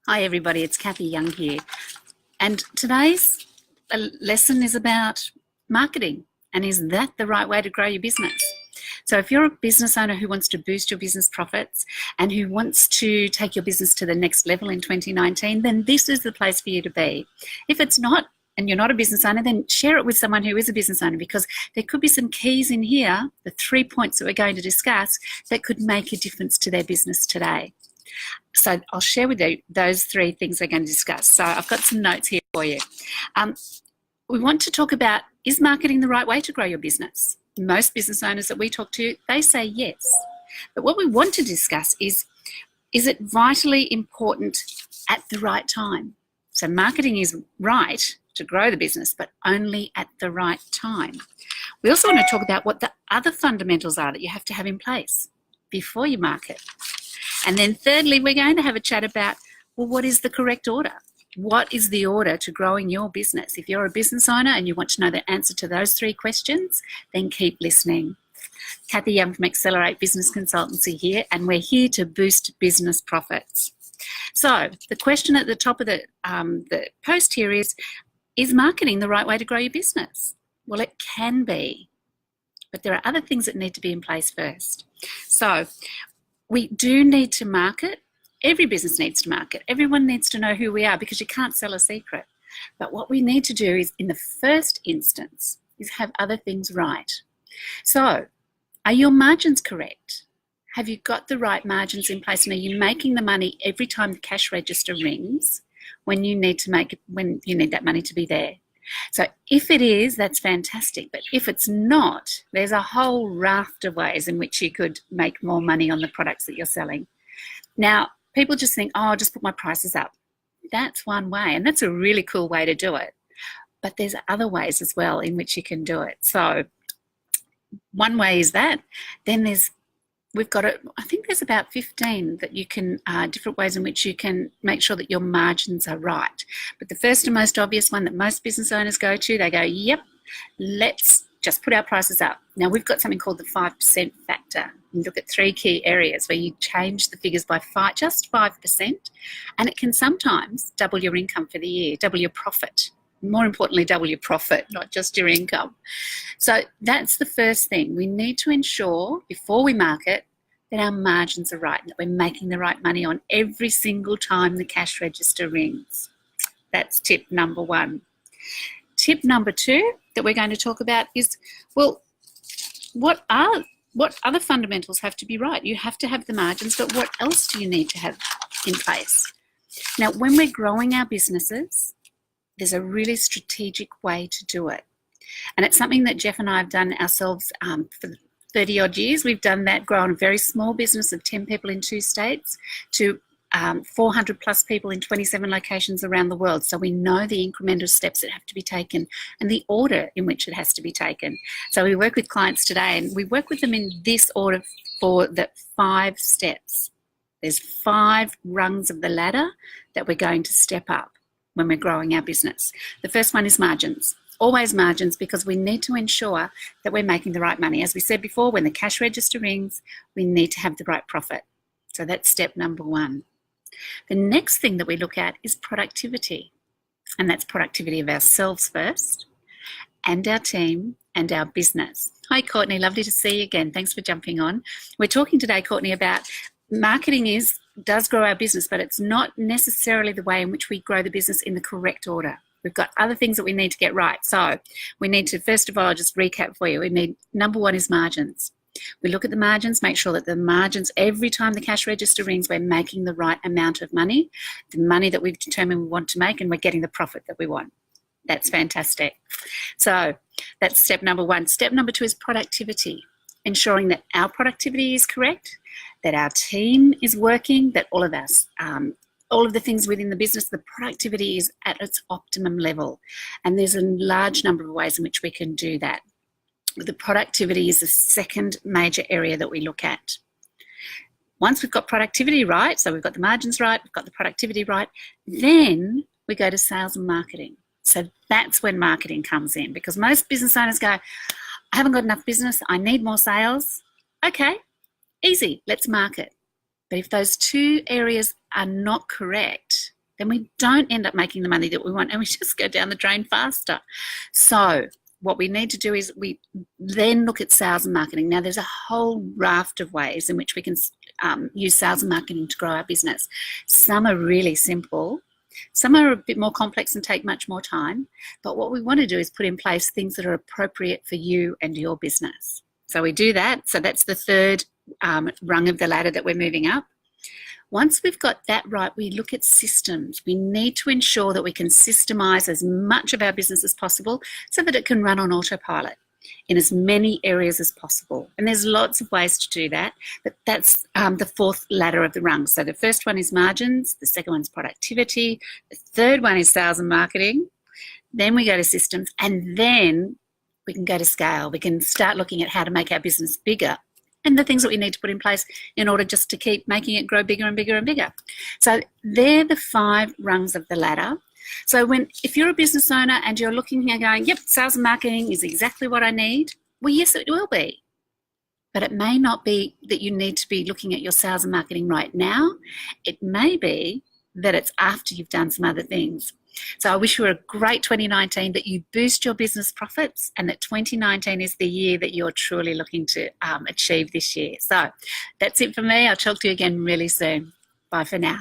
Hi everybody, it's Kathy Young here. And today's lesson is about marketing, and is that the right way to grow your business? So if you're a business owner who wants to boost your business profits and who wants to take your business to the next level in 2019, then this is the place for you to be. If it's not, and you're not a business owner, then share it with someone who is a business owner, because there could be some keys in here, the 3 points that we're going to discuss, that could make a difference to their business today. So I'll share with you those 3 things we're going to discuss. So I've got some notes here for you. We want to talk about, is marketing the right way to grow your business? Most business owners that we talk to, they say yes. But what we want to discuss is it vitally important at the right time? So marketing is right to grow the business, but only at the right time. We also want to talk about what the other fundamentals are that you have to have in place before you market. And then thirdly, we're going to have a chat about, well, what is the correct order? What is the order to growing your business? If you're a business owner and you want to know the answer to those 3 questions, then keep listening. Kathy Young from Accelerate Business Consultancy here, and we're here to boost business profits. So the question at the top of the post here is marketing the right way to grow your business? Well, it can be, but there are other things that need to be in place first. So we do need to market. Every business needs to market. Everyone needs to know who we are, because you can't sell a secret. But what we need to do is, in the first instance, is have other things right. So, are your margins correct? Have you got the right margins in place? And are you making the money every time the cash register rings when you need that money to be there? So if it is, that's fantastic. But if it's not, there's a whole raft of ways in which you could make more money on the products that you're selling. Now, people just think, oh, I'll just put my prices up. That's one way, and that's a really cool way to do it. But there's other ways as well in which you can do it. So one way is that. Then I think there's about 15 that you can, different ways in which you can make sure that your margins are right. But the first and most obvious one that most business owners go to, they go, yep, let's just put our prices up. Now we've got something called the 5% factor. You look at 3 key areas where you change the figures by just 5%, and it can sometimes double your income for the year, double your profit. More importantly, double your profit, not just your income. So that's the first thing. We need to ensure before we market that our margins are right, that we're making the right money on every single time the cash register rings. That's tip number 1. Tip number 2 that we're going to talk about is, well, what other fundamentals have to be right? You have to have the margins, but what else do you need to have in place? Now, when we're growing our businesses, there's a really strategic way to do it. And it's something that Jeff and I have done ourselves for 30 odd years. We've done that, grown a very small business of 10 people in 2 states to 400 plus people in 27 locations around the world. So we know the incremental steps that have to be taken and the order in which it has to be taken. So we work with clients today, and we work with them in this order for the 5 steps. There's 5 rungs of the ladder that we're going to step up when we're growing our business. The first one is margins. Always margins, because we need to ensure that we're making the right money. As we said before, when the cash register rings, we need to have the right profit. So that's step number 1. The next thing that we look at is productivity. And that's productivity of ourselves first, and our team, and our business. Hi, Courtney. Lovely to see you again. Thanks for jumping on. We're talking today, Courtney, about marketing does grow our business, but it's not necessarily the way in which we grow the business in the correct order. We've got other things that we need to get right. So we need to, first of all, I'll just recap for you. We need, number 1 is margins. We look at the margins, make sure that the margins, every time the cash register rings, we're making the right amount of money, the money that we've determined we want to make, and we're getting the profit that we want. That's fantastic. So that's step number 1. Step number 2 is productivity, ensuring that our productivity is correct, that our team is working, that all of us, all of the things within the business, the productivity is at its optimum level. And there's a large number of ways in which we can do that. The productivity is the second major area that we look at. Once we've got productivity right, so we've got the margins right, we've got the productivity right, then we go to sales and marketing. So that's when marketing comes in, because most business owners go, I haven't got enough business, I need more sales. Okay, easy, let's market. But if those 2 areas are not correct, then we don't end up making the money that we want and we just go down the drain faster. So what we need to do is we then look at sales and marketing. Now, there's a whole raft of ways in which we can use sales and marketing to grow our business. Some are really simple. Some are a bit more complex and take much more time. But what we want to do is put in place things that are appropriate for you and your business. So we do that. So that's the third rung of the ladder that we're moving up. Once we've got that right, we look at systems. We need to ensure that we can systemize as much of our business as possible so that it can run on autopilot in as many areas as possible. And there's lots of ways to do that, but that's the fourth ladder of the rung. So the first one is margins, the second one's productivity, the third one is sales and marketing, then we go to systems, and then we can go to scale. We can start looking at how to make our business bigger and the things that we need to put in place in order just to keep making it grow bigger and bigger and bigger. So they're the 5 rungs of the ladder. So if you're a business owner and you're looking here going, yep, sales and marketing is exactly what I need, well, yes, it will be. But it may not be that you need to be looking at your sales and marketing right now. It may be that it's after you've done some other things. So I wish you a great 2019, that you boost your business profits, and that 2019 is the year that you're truly looking to achieve this year. So that's it for me. I'll talk to you again really soon. Bye for now.